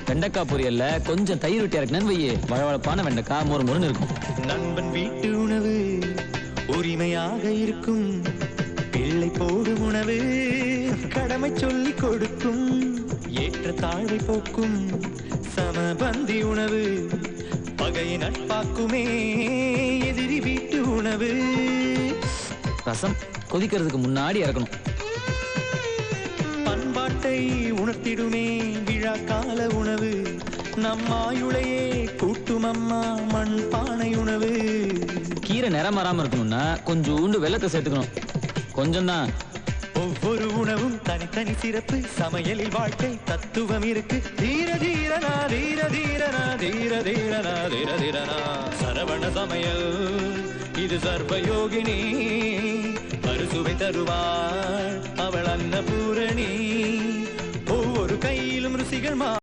வெண்டைக்காய் பொரியல்ல கொஞ்சம் தயிர் விட்டு இறக்குனேன்னு வையே, வழவழப்பான வெண்டைக்காய் மொறு மொறுன்னு இருக்கும். நண்பன் வீட்டு உணவு உரிமையாக இருக்கும். பிள்ளை போடும் உணவு கடமை சொல்லி கொடுக்கும். ஏற்ற தாழ்வை போக்கும் சமபந்தி உணவு பகையை நட்பாக்குமே. எதிரி வீட்டு உணவு. ரசம் கொதிக்கிறதுக்கு முன்னாடி இறக்கணும். பண்பாட்டை உணர்த்திடுமே விழா கால உணவு. நம்மாயுளையே கூட்டும் அம்மா மண் பானை உணவு. கீரை நிறம் மாறாம இருக்கணும்னா கொஞ்சோண்டு வெள்ளத்தை சேர்த்துக்கணும். கொஞ்சம் தான். ஒவ்வொரு உணவும் தனித்தனி சிறப்பு. சமையலில் வாழ்க்கை தத்துவம் இருக்கு. தீர தீரனா தீர தீரனா தீர தீரனா தீர தீரனா. சரவண சமையல் இது சர்வயோகினி. அறுசுவை தருவாள் அவள் அன்னபூரணி. ஒவ்வொரு கையிலும் ருசிகள்